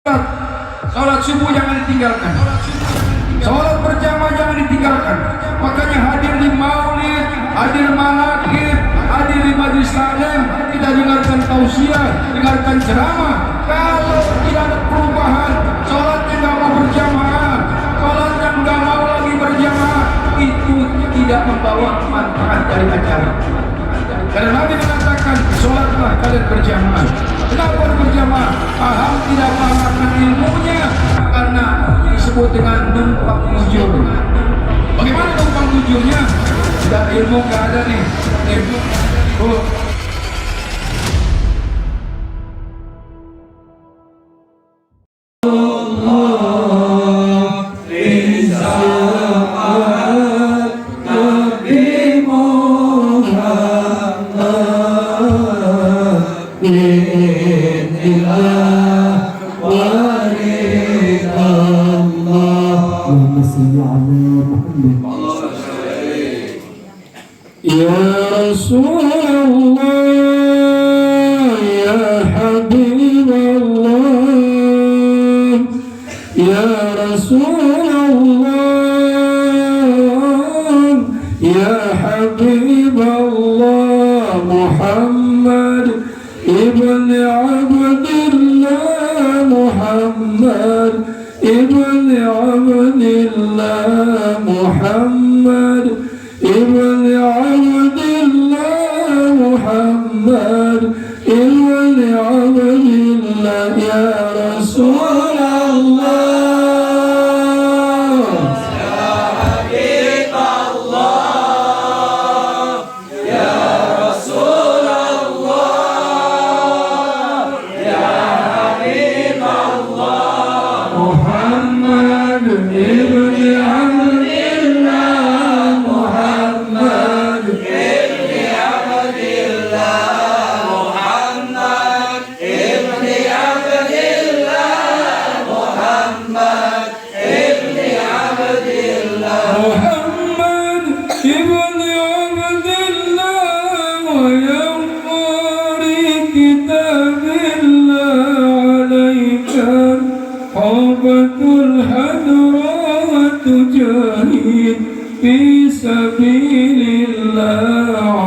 Salat subuh jangan ditinggalkan, salat berjamaah jangan ditinggalkan. Makanya hadir di maulid, hadir manaqib, hadir di majlis taklim, kita dengarkan tausiah, dengarkan ceramah. Kalau tidak ada perubahan, salatnya nggak mau berjamaah, salatnya nggak mau lagi berjamaah, itu tidak membawa manfaat dari acara. Karena Nabi mengatakan, sholatlah kalian berjamaah. Kenapa berjamaah? Paham tidak paham ilmunya? Karena disebut dengan numpang mujur. Bagaimana numpang mujurnya? Tidak, ilmu nggak ada nih. Ya Rasulullah, ya Habibullah, ya Rasulullah, ya Habibullah, Muhammad ibn Abdullah, Muhammad ibn Abdullah, Muhammad ibn Abdullah, Muhammad ibn Abdullah, ya Rasulullah, ya Habibullah, ya Rasulullah, ya Habibullah, Muhammad ibn Abdullah, Muhammad ibn Abdillah, Muhammad ibn Abdillah, Muhammad ibn Abdillah, Muhammad ibn Abdullah, wa yaqri kitabillah alayka hubatul hadrat tujahid fi sabilillah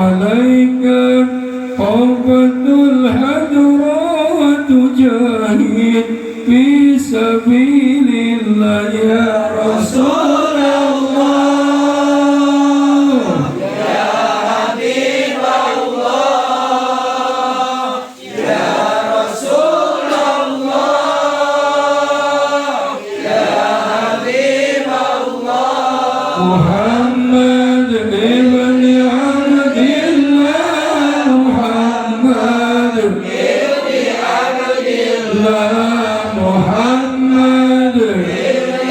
alayka hubatul hadrat tujahid fi sabilillah, ya Rasulullah, ya Habibullah, ya Rasulullah, ya Habibullah, Muhammad ibn Abdillah, Muhammad ibn Abdillah, Muhammad ibn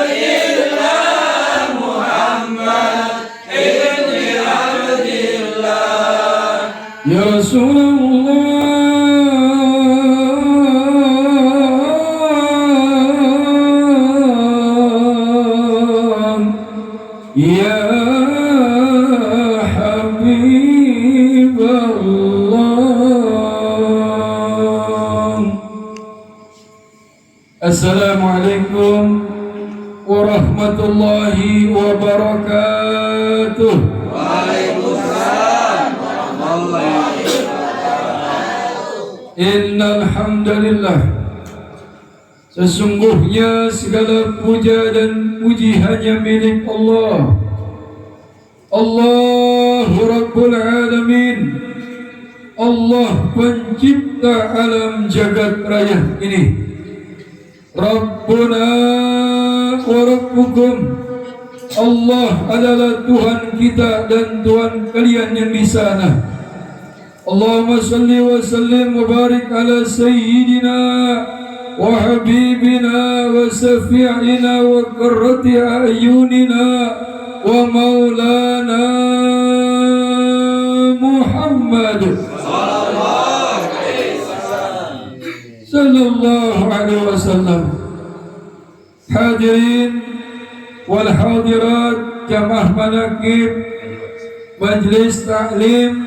Abdillah, Muhammad ibn Abdillah, ya Rasulullah, ya Habibullah. Assalamualaikum warahmatullahi wabarakatuh. Waalaikumsalam warahmatullahi wabarakatuh. Innal hamdalillah, sesungguhnya segala puja dan puji hanya milik Allah. Allahu Rabbul Alamin, Allah pencipta alam jagat raya ini. Rabbuna wa Rabbukum, Allah adalah Tuhan kita dan Tuhan kalian yang di sana. Allahumma salli wa sallim wa barik ala sayyidina wa habibina wa safi'ina wa qurrati a'yunina wa maulana Muhammad sallallahu alaihi wasallam. Hadirin wal hadirat, jamaah manaqib majlis taklim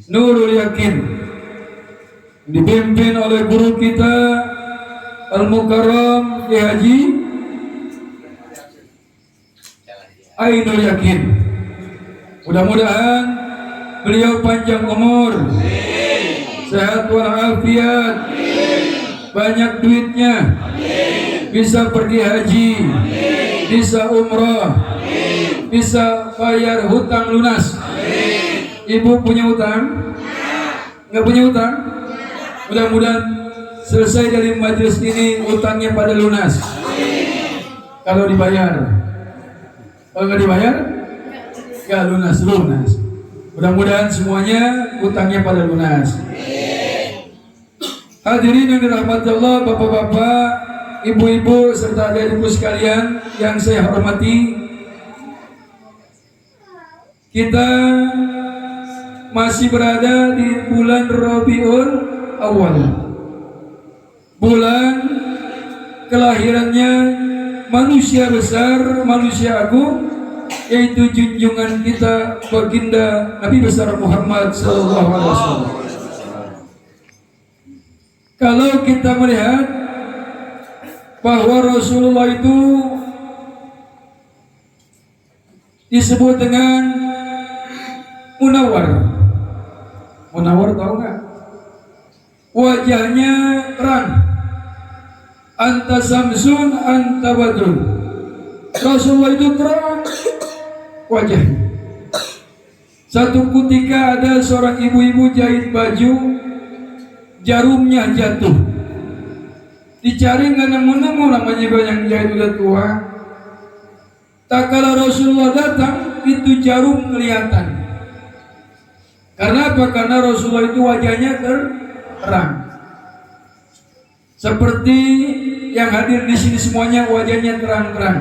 Nurul Yakin, dipimpin oleh guru kita Al-Mukarram Kiai Haji Ainul Yakin. Mudah-mudahan beliau panjang umur, sehat walafiat, banyak duitnya, bisa pergi haji, bisa umrah, bisa bayar hutang lunas. Ibu punya hutang? Nggak punya hutang? Mudah-mudahan selesai dari majelis ini hutangnya pada lunas. Kalau dibayar. Kalau nggak dibayar, nggak lunas. Mudah-mudahan semuanya hutangnya pada lunas. Hadirin yang dirahmati Allah, bapak-bapak, ibu-ibu, serta adik-adikku sekalian yang saya hormati, kita masih berada di bulan Rabiul Awal, bulan kelahirannya manusia besar, manusia agung, yaitu junjungan kita baginda Nabi besar Muhammad sallallahu alaihi wasallam. Kalau kita melihat bahwa Rasulullah itu disebut dengan Munawwar. Munawwar tahu nggak? Wajahnya terang. Anta samsun, anta badrun. Rasulullah itu terang wajahnya. Satu ketika ada seorang ibu-ibu jahit baju, jarumnya jatuh. Dicari nggak nemu-nemu, namanya yang jahit udah tua. Tak kala Rasulullah datang, itu jarum kelihatan. Karena apa? Karena Rasulullah itu wajahnya terang. Seperti yang hadir di sini semuanya wajahnya terang-terang.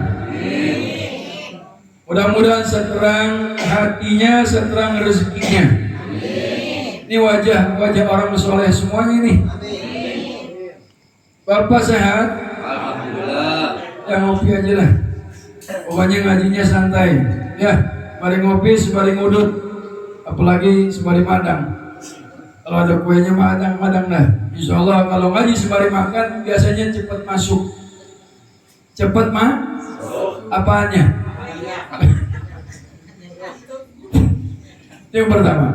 Mudah-mudahan seterang hatinya, seterang rezekinya. Ini wajah orang soleh semuanya nih. Bapak sehat? Alhamdulillah. Ya ngopi aja lah. Pokoknya ngajinya santai. Ya, mari ngopi sembari ngudut. Apalagi sembari madang. Kalau ada kuenya madang dah. Insya Allah kalau ngaji sembari makan biasanya cepat masuk. Cepat apaannya? Yang pertama.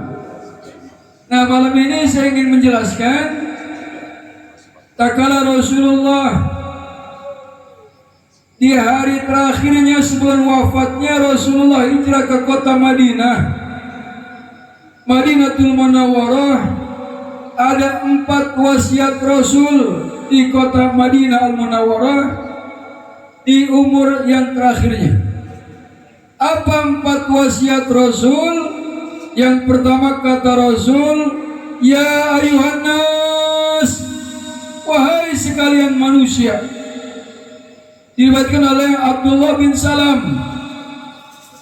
Nah, malam ini saya ingin menjelaskan tak kala Rasulullah di hari terakhirnya sebelum wafatnya, Rasulullah hijrah ke kota Madinah, Madinatul Munawwarah. Ada 4 wasiat Rasul di kota Madinah Al-Munawwarah di umur yang terakhirnya. Apa 4 wasiat Rasul? Yang pertama kata Rasul, ya ayuhan nas, wahai sekalian manusia. Diriwayatkan oleh Abdullah bin Salam.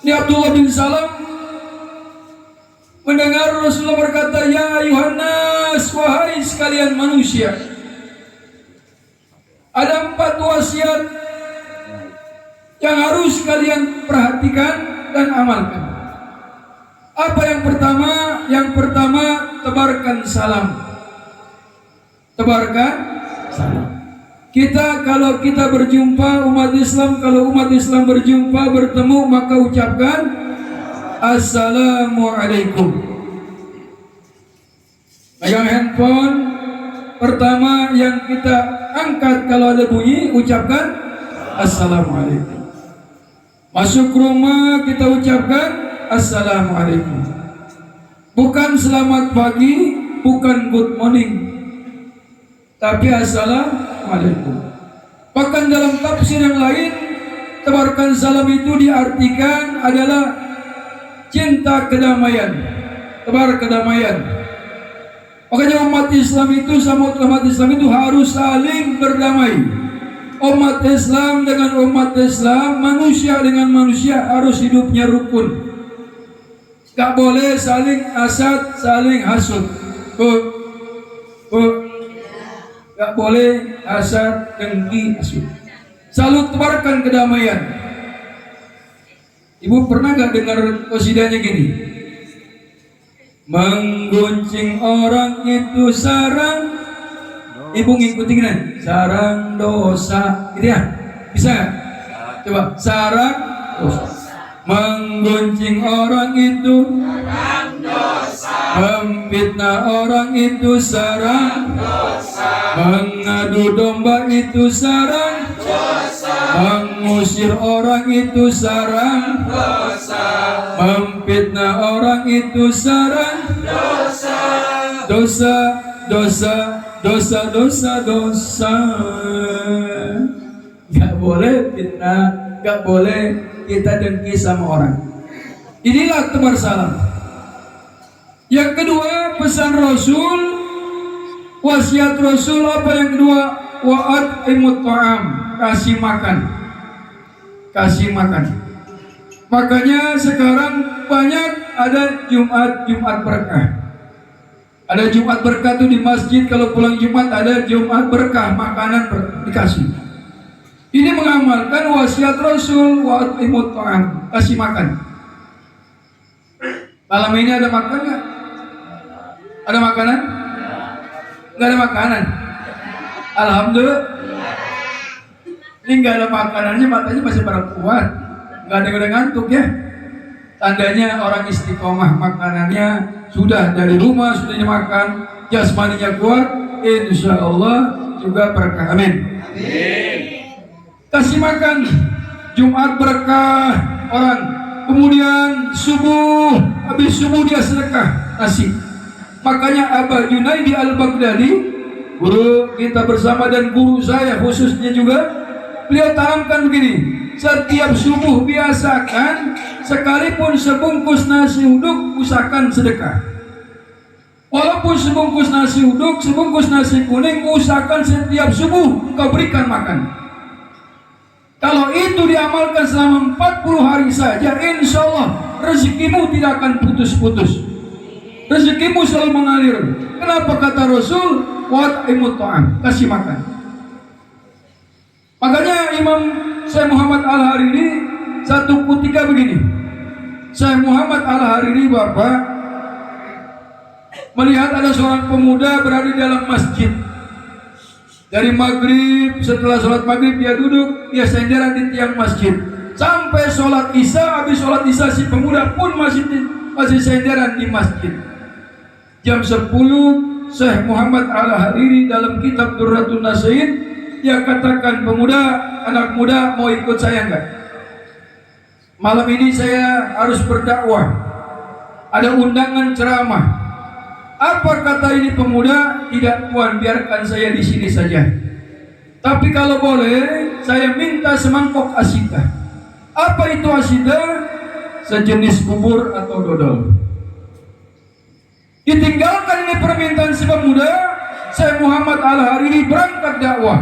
Ini Abdullah bin Salam mendengar Rasulullah berkata, ya ayuhan nas, wahai sekalian manusia. Ada 4 wasiat yang harus kalian perhatikan dan amalkan. Apa yang pertama? Yang pertama, tebarkan salam. Tebarkan salam. Kalau kita berjumpa umat Islam, kalau umat Islam berjumpa, bertemu, maka ucapkan Assalamualaikum. Pegang handphone, pertama yang kita angkat kalau ada bunyi, ucapkan Assalamualaikum. Masuk rumah kita ucapkan Assalamualaikum. Bukan selamat pagi, bukan good morning, tapi Assalamualaikum. Bahkan dalam tafsir yang lain, tebarkan salam itu diartikan adalah cinta kedamaian. Tebar kedamaian. Makanya umat Islam itu sama umat Islam itu harus saling berdamai. Umat Islam dengan umat Islam, manusia dengan manusia harus hidupnya rukun. Gak boleh saling hasad, saling hasud. Gak boleh hasad, dengki, hasud. Selalu tebarkan kedamaian. Ibu pernah gak dengar qasidahnya gini? Mengguncing orang itu sarang, Ibu ngikutin kan? Sarang dosa, gitu ya? Bisa nggak? Coba, sarang dosa. Menggunjing orang itu sarang dosa. Memfitnah orang itu sarang dosa. Mengadu domba itu sarang dosa. Mengusir orang itu sarang dosa. Memfitnah orang itu sarang dosa. Dosa, dosa, dosa, dosa, dosa. Gak boleh fitnah, gak boleh kita dengki sama orang. Inilah tebar salam. Yang kedua, pesan Rasul, wasiat Rasul apa yang kedua? Wa'at'imut ta'am, kasih makan. Kasih makan. Makanya sekarang banyak ada Jumat berkah. Ada Jumat berkah tuh di masjid, kalau pulang Jumat ada Jumat berkah, makanan dikasih. Ini mengamalkan wasiat Rasul, wa'at'imut ta'am, kasih makan. Malam ini ada makan nggak? Ada makanan? Nggak ada makanan. Alhamdulillah. Ini nggak ada makanannya, matanya masih pada kuat, nggak ada yang udah ngantuk ya. Tandanya orang istiqomah, makanannya sudah dari rumah, sudah dimakan, jasmaninya kuat, insya Allah juga berkah. Amin. Kasih makan, Jumat berkah orang. Kemudian subuh, habis subuh dia sedekah nasi. Makanya Abah Junaidi Al-Baghdadi, guru kita bersama dan guru saya khususnya juga, beliau tanamkan begini: setiap subuh biasakan sekalipun sebungkus nasi uduk usahakan sedekah. Walaupun sebungkus nasi uduk, sebungkus nasi kuning, usahakan setiap subuh kau berikan makan. Kalau itu diamalkan selama 40 hari saja, insya Allah rezekimu tidak akan putus-putus. Rezekimu selalu mengalir. Kenapa kata Rasul? Wa'at'imut ta'am, kasih makan. Makanya Imam Syekh Muhammad Al-Hariri satu ketika begini. Syekh Muhammad Al-Hariri Bapak melihat ada seorang pemuda berada di dalam masjid. Dari maghrib, setelah sholat maghrib dia duduk, dia senderan di tiang masjid. Sampai sholat isya, habis sholat isya si pemuda pun masih senderan di masjid. Jam 10, Syekh Muhammad Al-Hariri dalam kitab Durratun Nasihin, dia katakan, pemuda, anak muda mau ikut saya enggak? Malam ini saya harus berdakwah, ada undangan ceramah. Apa kata ini pemuda? Tidak tuan, biarkan saya di sini saja. Tapi kalau boleh, saya minta semangkok asita. Apa itu asita? Sejenis bubur atau dodol. Ditinggalkan ini permintaan si pemuda, Syekh Muhammad Al-Hariri berangkat dakwah.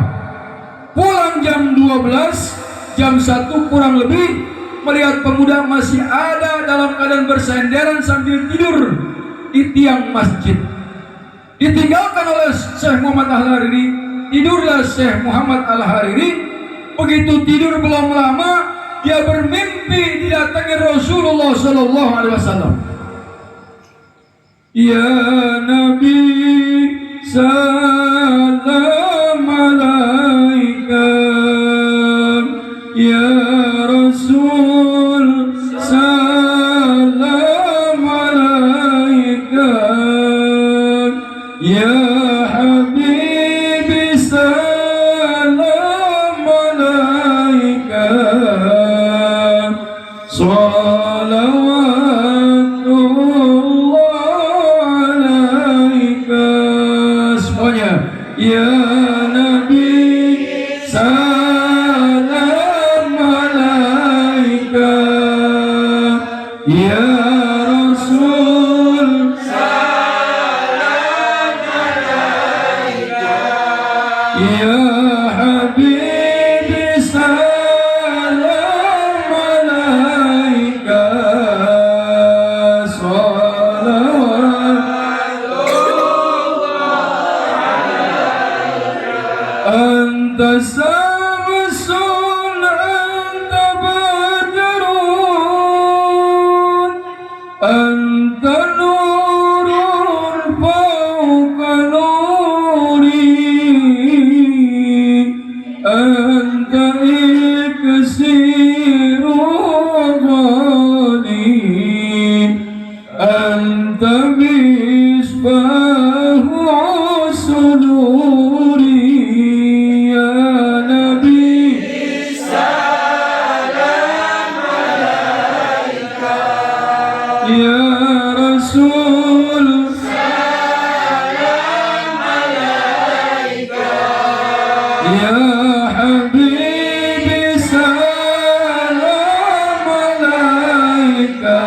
Pulang jam 12, jam 1 kurang lebih, melihat pemuda masih ada dalam keadaan bersenderan sambil tidur di tiang masjid. Ditinggalkan oleh Syekh Muhammad Al-Hariri, tidurlah Syekh Muhammad Al-Hariri. Begitu tidur belum lama, dia bermimpi didatangi Rasulullah Sallallahu Alaihi Wasallam. Ya Nabi, salam alaika. Ya Rasul, salam alaika. Ya Habibi, salam alaika. Ya Nabi, salam alaika. Ya Rasul, salam alaika. Ya Habibi, salam alaika. Anta samsun, anta badrun, anta nurun fawqa nuri rasuli ya nabi ya rasul ya habibi salam alaika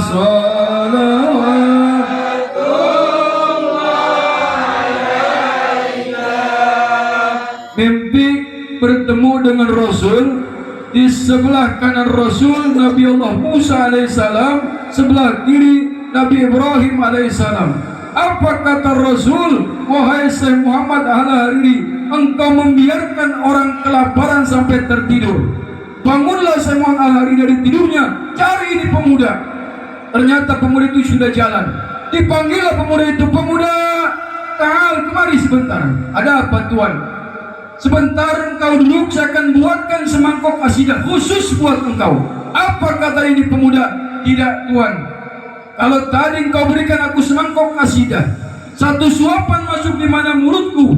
salawat mimpi bertemu dengan Rasul. Di sebelah kanan Rasul Nabi Allah Musa alaihissalam, sebelah kiri Nabi Ibrahim alaihissalam. Apa kata Rasul? Wahai Syekh Muhammad Al-Hariri, engkau membiarkan orang kelaparan sampai tertidur. Bangunlah Syekh Muhammad Al-Hariri dari tidurnya, cari ini pemuda. Ternyata pemuda itu sudah jalan. Dipanggillah pemuda itu, pemuda, ta'al, kemari sebentar. Ada apa tuan? Sebentar engkau duduk, saya akan buatkan semangkok asidah khusus buat engkau. Apa kata ini pemuda? Tidak tuan, kalau tadi engkau berikan aku semangkok asidah, satu suapan masuk di mana mulutku,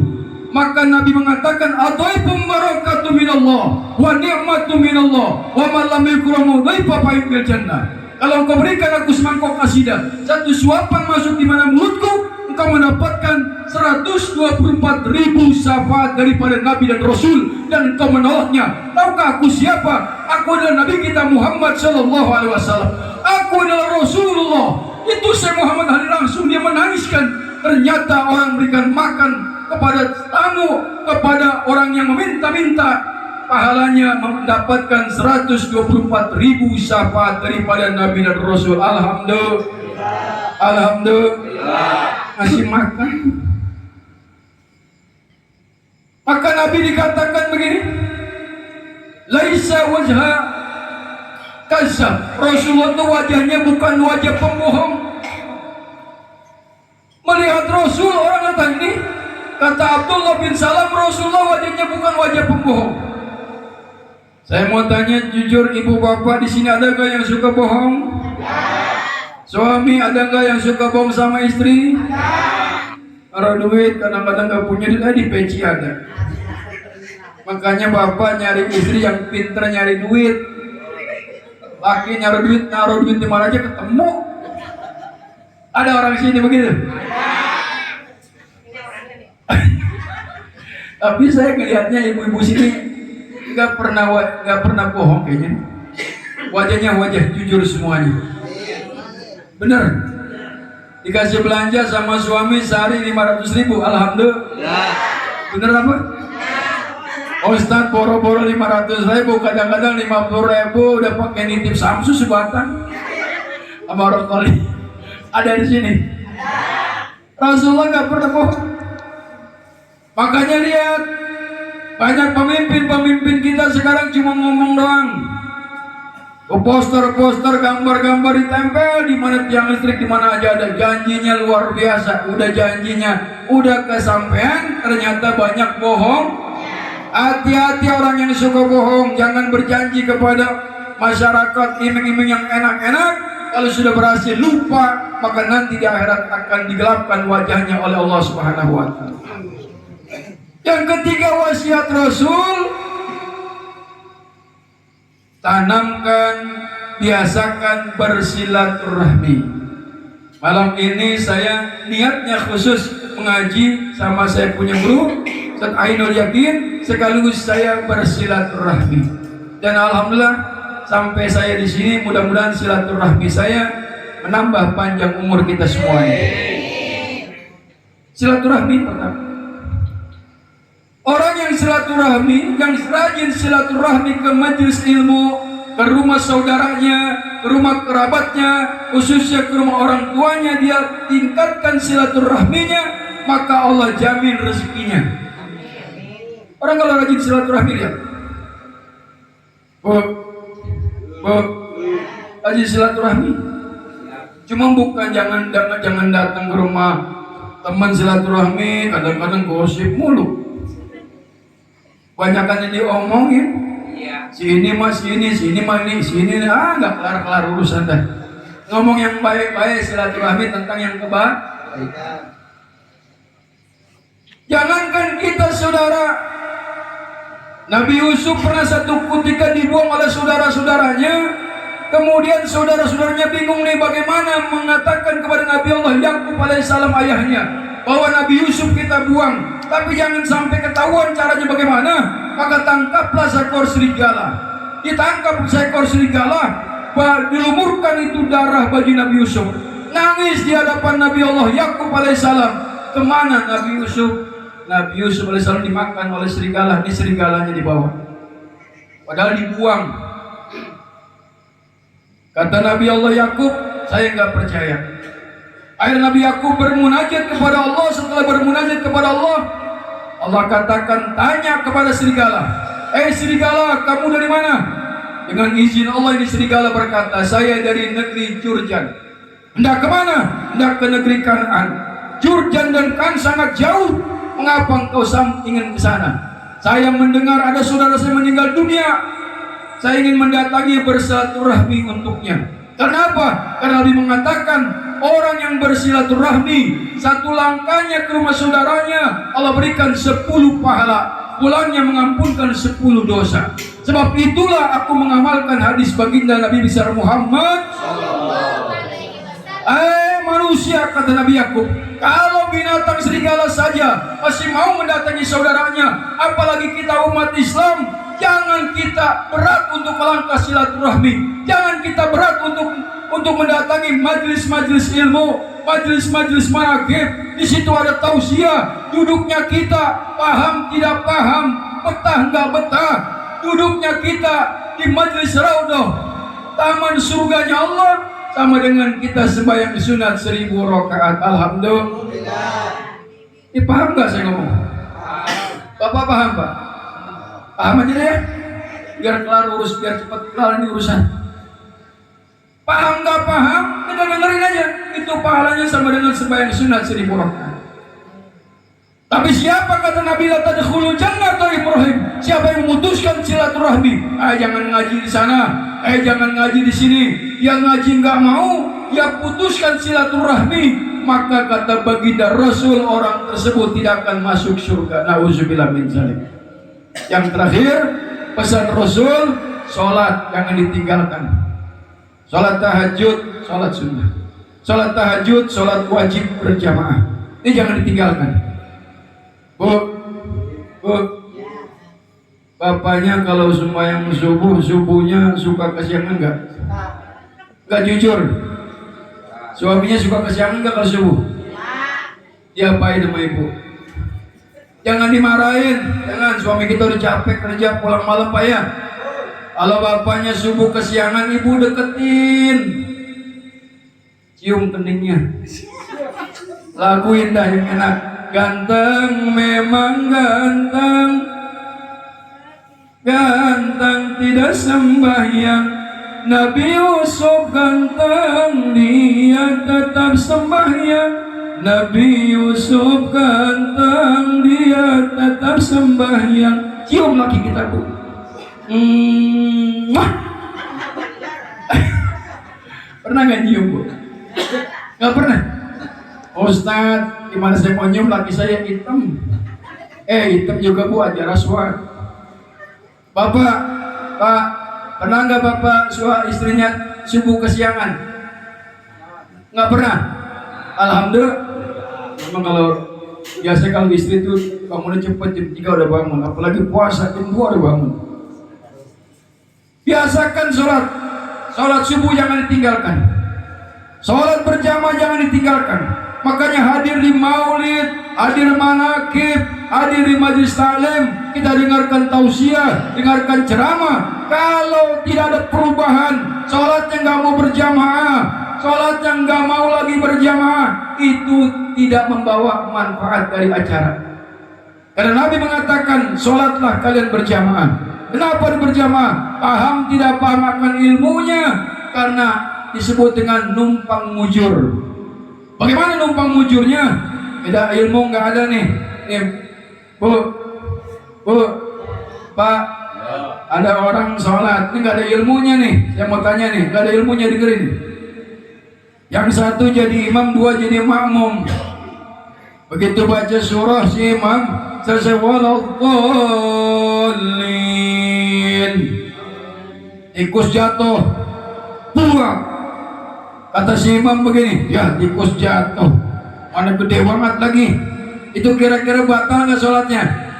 maka Nabi mengatakan adhaifum barakatu minallah wa ni'matu minallah wa man lam yukramu dhaifa fa fil jannah. Kalau engkau berikan aku semangkok asidah, satu suapan masuk di mana mulutku, engkau mendapatkan 124.000 syafaat daripada Nabi dan Rasul, dan engkau menolaknya. Tahukah aku siapa? Aku adalah Nabi kita Muhammad sallallahu alaihi wasallam. Aku adalah Rasulullah. Itu Syekh Muhammad Ali langsung dia menangiskan. Ternyata orang berikan makan kepada tamu, kepada orang yang meminta-minta, pahalanya mendapatkan 124.000 syafaat daripada Nabi dan Rasul. Alhamdulillah. Alhamdulillah. Ngasih makan. Maka Nabi dikatakan begini, laisa wajha kazab. Rasulullah itu wajahnya bukan wajah pembohong. Melihat Rasul orang datang ini, kata Abdullah bin Salam, Rasulullah wajahnya bukan wajah pembohong. Saya mau tanya jujur, ibu bapak di sini ada gak yang suka bohong? Suami ada gak yang suka bohong sama istri? Ada duit, kadang-kadang gak punya duit, di peci ada. Makanya bapak nyari istri yang pintar nyari duit. Laki naruh duit di mana aja ketemu. Ada orang sini begitu. Tapi saya ngelihatnya ibu-ibu sini nggak pernah bohong kayaknya. Wajahnya wajah jujur semuanya. Bener. Dikasih belanja sama suami sehari 500.000, alhamdulillah. Bener apa? Ustaz boro-boro 500.000, kadang-kadang 50.000 udah pakai nitip Samsu sebatang sama rokoli. Ada di sini. Rasulullah nggak pernah bohong. Makanya lihat banyak pemimpin kita sekarang cuma ngomong doang. Poster-poster, gambar-gambar ditempel di mana tiang listrik, di mana aja ada, janjinya luar biasa. Udah janjinya udah kesampaian, ternyata banyak bohong. Hati-hati orang yang suka bohong, jangan berjanji kepada masyarakat iming-iming yang enak-enak. Kalau sudah berhasil lupa, maka nanti di akhirat akan digelapkan wajahnya oleh Allah Subhanahu wa taala. Yang ketiga, wasiat Rasul, tanamkan, biasakan bersilaturahmi. Malam ini saya niatnya khusus mengaji sama saya punya guru Ustaz Ainul Yakin, sekaligus saya bersilaturahmi. Dan alhamdulillah sampai saya di sini, mudah-mudahan silaturahmi saya menambah panjang umur kita semuanya. Silaturahmi pertama. Orang yang silaturahmi, yang rajin silaturahmi ke majelis ilmu, ke rumah saudaranya, ke rumah kerabatnya, khususnya ke rumah orang tuanya, dia tingkatkan silaturahminya, maka Allah jamin rezekinya. Orang kalau rajin silaturahmi lihat, rajin silaturahmi. Cuma bukan jangan datang ke rumah teman silaturahmi, kadang-kadang gosip mulu. Banyakan yang diomongin, si ini mas, si ini nggak kelar urusan dah. Ngomong yang baik-baik, silaturahmi tentang yang kebaikan. Jangankan kita saudara, Nabi Yusuf pernah satu ketika dibuang oleh saudara-saudaranya. Kemudian saudara-saudaranya bingung nih bagaimana mengatakan kepada Nabi Allah Yakub alaihissalam ayahnya bahwa Nabi Yusuf kita buang, tapi jangan sampai ketahuan caranya bagaimana. Maka tangkaplah seekor serigala. Ditangkap seekor serigala, dilumurkan itu darah baju Nabi Yusuf. Nangis di hadapan Nabi Allah Yakub alaihissalam. Kemana Nabi Yusuf? Nabi Yusuf alaihissalam dimakan oleh serigala. Ini serigalanya dibawa, padahal dibuang. Kata Nabi Allah Yakub, saya nggak percaya. Akhirnya Nabi Yakub bermunajat kepada Allah. Setelah bermunajat kepada Allah, Allah katakan, tanya kepada serigala, serigala, kamu dari mana? Dengan izin Allah ini serigala berkata, saya dari negeri Jurjan. Hendak kemana? Hendak ke negeri Kanaan. Jurjan dan Kan sangat jauh. Mengapa engkau ingin ke sana? Saya mendengar ada saudara saya meninggal dunia. Saya ingin mendatangi bersilaturahmi untuknya. Kenapa? Karena Nabi mengatakan orang yang bersilaturahmi satu langkahnya ke rumah saudaranya Allah berikan 10 pahala, pulangnya mengampunkan 10 dosa. Sebab itulah aku mengamalkan hadis baginda Nabi besar Muhammad. Manusia, kata Nabi Yakub, kalau binatang serigala saja masih mau mendatangi saudaranya, apalagi kita umat Islam. Jangan kita berat untuk melangkah silaturahmi. Jangan kita berat untuk mendatangi majelis-majelis ilmu, majelis-majelis manaqib. Di situ ada tausiah. Duduknya kita paham tidak paham, betah enggak betah. Duduknya kita di majelis raudhah, taman surganya Allah, sama dengan kita sembahyang sunat 1000 rakaat. Alhamdulillah. Ini paham enggak saya ngomong? Bapak paham, Pak? Paham aja deh ya, biar kelar biar cepat kelar ini urusan. Paham nggak paham, kita dengerin aja. Itu pahalanya sama dengan sembahyang sunat 1000 rakaat. Tapi siapa, kata Nabi, la tadkhulul jannata Ibrahim, siapa yang memutuskan silaturahmi, jangan ngaji di sana, jangan ngaji di sini, yang ngaji nggak mau, ya putuskan silaturahmi, maka kata baginda Rasul orang tersebut tidak akan masuk surga. Nauzubillah min dzalik. Yang terakhir, pesan Rasul, sholat jangan ditinggalkan. Sholat tahajud, sholat sunnah. Sholat tahajud, sholat wajib berjamaah. Ini jangan ditinggalkan. Bu, bapaknya kalau sembahyang subuhnya suka kesiangan enggak? Enggak jujur. Suaminya suka kesiangan enggak kalau subuh? Diapain sama ibu? Jangan dimarahin, jangan. Suami kita udah capek kerja pulang malam Pak ya. Kalau bapaknya subuh kesiangan, ibu deketin, cium keningnya, laguin dah yang enak. Ganteng memang ganteng, ganteng tidak sembahyang. Nabi Yusuf ganteng, dia tetap sembahyang. Nabi Yusuf ganteng, dia tetap sembahyang. Cium lagi kita, Bu. Pernah nggak nyium, Bu? Nggak pernah. Ustadz, gimana saya mau nyium laki saya hitam? Hitam juga, Bu, aja rasuah. Bapak, Pak, pernah nggak Bapak istrinya subuh kesiangan? Nggak pernah. Alhamdulillah. Memang kalau biasa kalau istri itu bangunnya cepat, jam 3 udah bangun, apalagi puasa jam 2 udah bangun. Biasakan sholat subuh jangan ditinggalkan, sholat berjamaah jangan ditinggalkan. Makanya hadir di maulid, hadir manaqib, hadir di majlis taklim, kita dengarkan tausiah, dengarkan ceramah. Kalau tidak ada perubahan, sholatnya nggak mau berjamaah, sholat yang nggak mau lagi berjamaah, itu tidak membawa manfaat dari acara. Karena Nabi mengatakan, sholatlah kalian berjamaah. Kenapa berjamaah? Paham tidak paham akan ilmunya, karena disebut dengan numpang mujur. Bagaimana numpang mujurnya? Tidak, ilmu nggak ada nih. Bu, Pak, ada orang sholat, ini nggak ada ilmunya nih. Saya mau tanya nih, nggak ada ilmunya, dengerin. Yang satu jadi imam, 2 jadi makmum. Begitu baca surah si imam selesai waladdallin, tikus jatuh, buang. Kata si imam begini, ya tikus jatuh, mana gede banget lagi, itu kira-kira batal nggak sholatnya?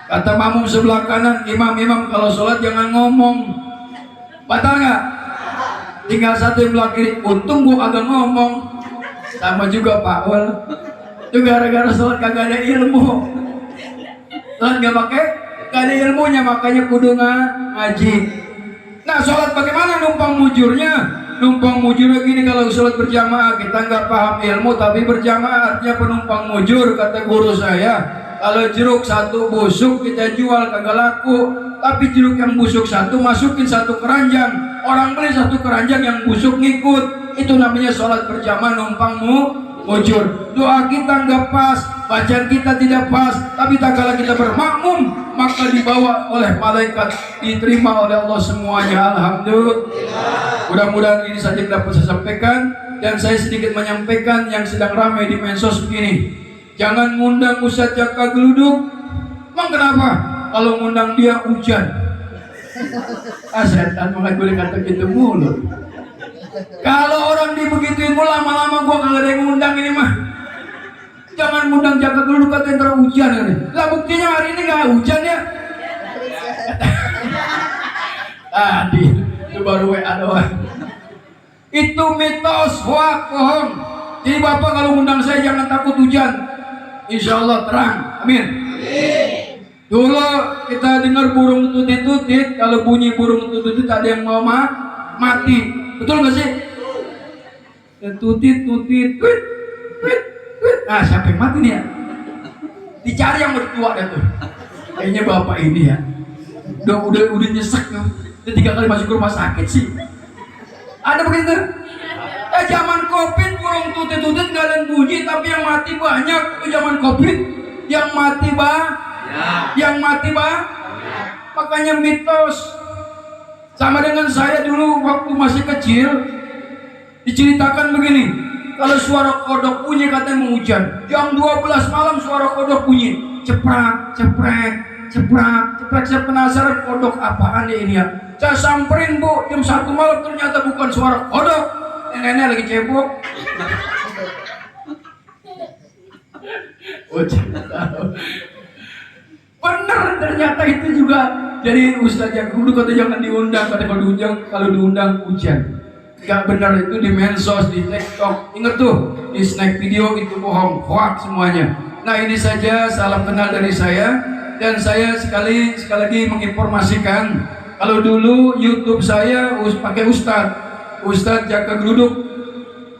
Kata makmum sebelah kanan, imam kalau sholat jangan ngomong, batal nggak? Tinggal satu yang belah kiri, untung gua agak ngomong. Sama juga Pak Ul, itu gara-gara sholat kagak ada ilmu, sholat nggak pakai, nggak ada ilmunya, makanya kudu ngaji. Nah sholat bagaimana numpang mujurnya? Numpang mujur gini, kalau sholat berjamaah kita nggak paham ilmu tapi berjamaah artinya penumpang mujur. Kata guru saya, kalau jeruk satu busuk kita jual kagak laku, tapi jeruk yang busuk satu masukin satu keranjang, orang beli satu keranjang, yang busuk ngikut. Itu namanya sholat berjamaah numpang mujur. Doa kita nggak pas, bacaan kita tidak pas, tapi tak kala kita bermakmum maka dibawa oleh malaikat, diterima oleh Allah semuanya. Alhamdulillah. Mudah-mudahan ini saja yang dapat saya sampaikan, dan saya sedikit menyampaikan yang sedang ramai di medsos begini. Jangan ngundang Ustadz Jaka Geluduk. Emang kenapa? Kalau ngundang dia hujan. Setan makanya boleh kata gitu mulu. Kalau orang dibegituin mulu, lama-lama gua kagak ada yang ngundang ini mah. Jangan ngundang Jaka Geluduk, katanya ntar hujan. Lah buktinya hari ini gak hujan ya. Tadi itu baru WA doang. Itu mitos, hoak, bohong. Jadi Bapak kalau ngundang saya jangan takut hujan, insya Allah terang, amin. Dulu kita dengar burung tutit-tutit, kalau bunyi burung tutit-tutit ada yang mau mati, betul nggak sih? Tutit-tutit, tweet, tweet, tweet. Nah siapa yang mati nih ya? Dicari yang berdua dah tuh. Kayaknya Bapak ini ya, udah nyesek tuh. Udah 3 kali masuk ke rumah sakit sih. Ada begitu? Zaman Covid burung tutit-tutit nggak ada yang bunyi, tapi yang mati banyak. Itu zaman Covid, yang mati yang mati makanya mitos. Sama dengan saya dulu waktu masih kecil, diceritakan begini, kalau suara kodok bunyi katanya mau hujan. Jam 12 malam suara kodok bunyi, ceprak, ceprek, ceprak, ceprek. Saya penasaran kodok apaan ini ya. Saya samperin Bu, jam 1 malam, ternyata bukan suara kodok, nenek lagi cebok. Bener ternyata itu juga. Jadi Ustadz yang dulu kata jangan diundang, kata kalau diundang hujan. Gak benar, itu di medsos, di TikTok. Ingat tuh, di snack video itu bohong, hoax semuanya. Nah ini saja salam kenal dari saya, dan saya sekali lagi menginformasikan, kalau dulu YouTube saya pakai Ustadz Jaka Geluduk,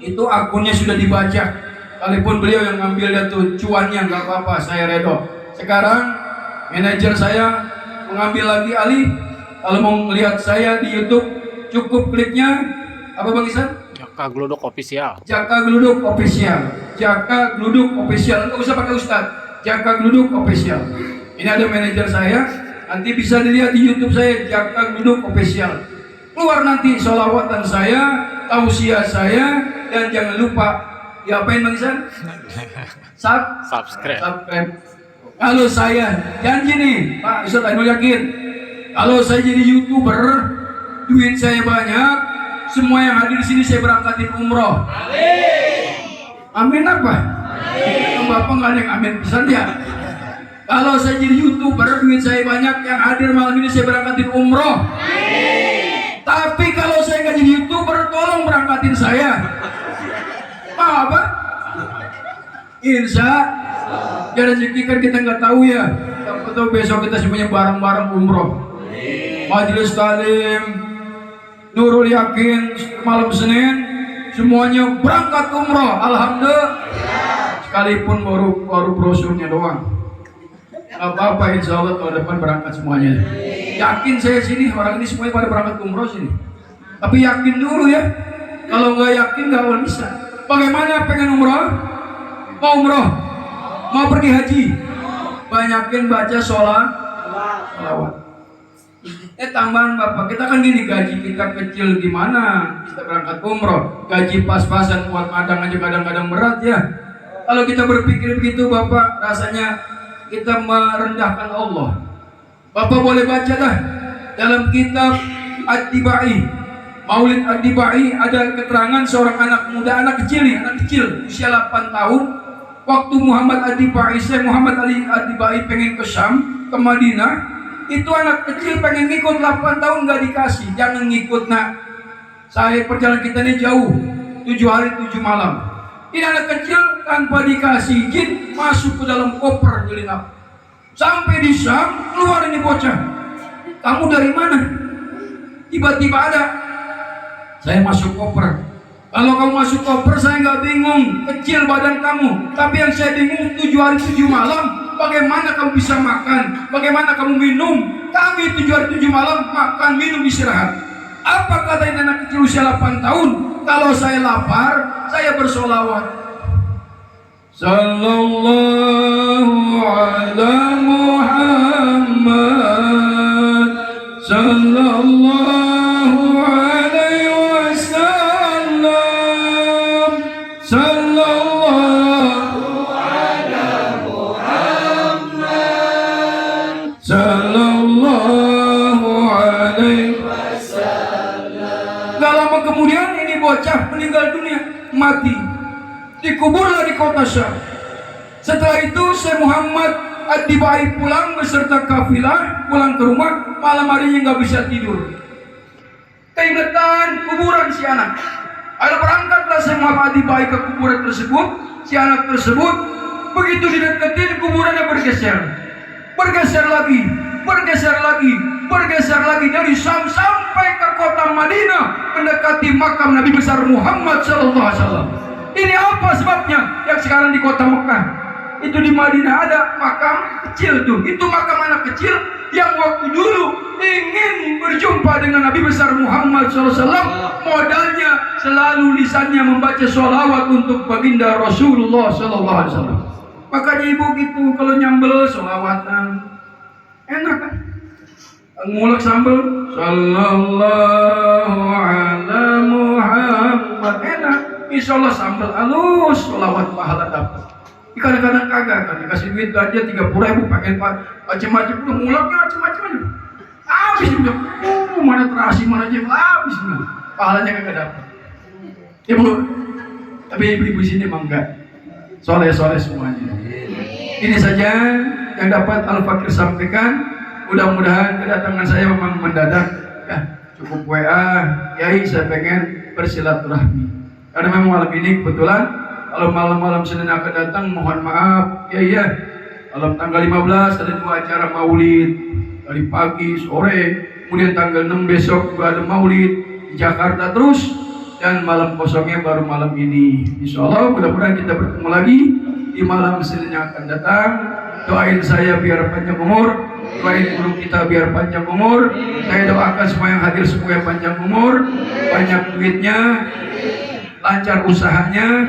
itu akunnya sudah dibaca. Kalaupun beliau yang ngambil dan tuh cuannya nggak apa-apa, saya redo. Sekarang manajer saya mengambil lagi alih. Kalau mau melihat saya di YouTube, cukup kliknya apa Bang Isan? Jaka Geluduk Official. Jaka Geluduk Official. Jaka Geluduk Official. Nggak usah pakai Ustadz. Jaka Geluduk Official. Ini ada manajer saya. Nanti bisa dilihat di YouTube saya, Jaka Geluduk Official. Keluar nanti sholawatan saya, tausiah saya, dan jangan lupa diapain Bang Isan? Subscribe. Kalau saya janji nih Pak Ustadz Ainul yakin, kalau saya jadi YouTuber, duit saya banyak, semua yang hadir di sini saya berangkatin umroh. Amin apa? Amin. Bapak nggak ada yang amin pisan ya. Kalau saya jadi YouTuber, duit saya banyak, yang hadir malam ini saya berangkatin umroh. Amin. Tapi kalau saya nggak jadi YouTuber, tolong berangkatin saya. Apa? Insya ya rezeki kan kita nggak tahu ya. Siapa tahu besok kita semuanya bareng-bareng umroh. Majelis Talim Nurul Yakin malam Senin semuanya berangkat umroh. Alhamdulillah. Sekalipun baru brosurnya doang. Apa-apa insya Allah tahun depan berangkat semuanya. Yakin saya sini, orang ini semuanya pada berangkat umroh sini. Tapi yakin dulu ya. Kalau nggak yakin nggak bisa. Bagaimana pengen umroh? Mau umroh? Mau pergi haji? Banyakin baca sholawat. Tambahan Bapak, kita kan gini, gaji kita kecil gimana kita berangkat umroh? Gaji pas-pasan buat madang aja kadang-kadang berat ya. Kalau kita berpikir begitu Bapak, rasanya kita merendahkan Allah. Bapak boleh baca dah dalam kitab Ad-Dibai, Maulid Ad-Dibai, ada keterangan seorang anak muda, anak kecil usia 8 tahun. Waktu Muhammad Ad-Dibai, Syekh Muhammad Ali Ad-Dibai pengen ke Syam, ke Madinah, itu anak kecil pengen ngikut 8 tahun gak dikasih. Jangan ngikut nak, saya perjalanan kita ini jauh, 7 hari 7 malam. Ini anak kecil tanpa dikasih izin masuk ke dalam koper nyelinap. Sampai di Syam, keluar ini bocah. Kamu dari mana? Tiba-tiba ada. Saya masuk koper. Kalau kamu masuk koper, saya nggak bingung. Kecil badan kamu. Tapi yang saya bingung 7 hari 7 malam. Bagaimana kamu bisa makan? Bagaimana kamu minum? Kami 7 hari 7 malam makan, minum, istirahat. Apa kata ini anak kecil usia 8 tahun? Kalau saya lapar, saya bersolawat. Sallallahu ala Muhammad, sallallahu alaihi wasallam, sallallahu ala Muhammad, sallallahu alaihi wasallam. Gak lama kemudian ini bocah meninggal dunia, mati. Dikuburlah di kota Syam. Setelah itu Syekh Muhammad Ad-Dibai pulang beserta kafilah, pulang ke rumah. Malam harinya nggak bisa tidur. Keingetan kuburan si anak. Ada berangkatlah Syekh Muhammad Ad-Dibai ke kuburan tersebut. Si anak tersebut begitu dideketin, kuburannya bergeser, bergeser lagi, bergeser lagi, bergeser lagi dari Syam sampai ke kota Madinah, mendekati makam Nabi besar Muhammad sallallahu alaihi wasallam. Ini apa sebabnya? Yang sekarang di kota Mekah, itu di Madinah ada makam kecil tuh. Itu makam anak kecil yang waktu dulu ingin berjumpa dengan Nabi besar Muhammad SAW. Modalnya selalu lisannya membaca sholawat untuk baginda Rasulullah SAW. Makanya ibu gitu kalau nyambel sholawatan enak kan? Ngulek sambel sallallahu ala Muhammad enak. Insya Allah sambal halus, sholawat pahala dapat. Kadang-kadang kagak kan, dikasih duit aja 30.000 pakai macam-macam, udah mulaknya macam-macam aja. Habis udah, mana terasi mana aja, habis udah. Pahalanya kagak dapat. Ibu, tapi ibu-ibu sini emang enggak soleh-soleh semuanya. Ini saja yang dapat Al-Fakir sampaikan. Mudah-mudahan kedatangan saya memang mendadak. Ya, cukup WA, Yai saya pengen bersilaturahmi. Karena memang malam ini kebetulan kalau malam-malam Senin akan datang, mohon maaf ya. Kalau tanggal 15 ada 2 acara maulid dari pagi sore, kemudian tanggal 6 besok juga ada maulid di Jakarta terus, dan malam kosongnya baru malam ini. Insya Allah mudah-mudahan kita bertemu lagi di malam Senin yang akan datang. Doain saya biar panjang umur, doain guru kita biar panjang umur. Saya doakan semua yang hadir supaya panjang umur, banyak duitnya, lancar usahanya,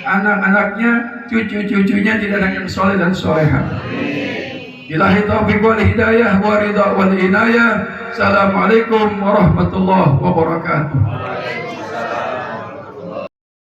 anak-anaknya, cucu-cucunya jadi anak yang soleh dan soleha. Billahi taufiq wal hidayah wa ridha wal inayah. Assalamualaikum warahmatullahi wabarakatuh.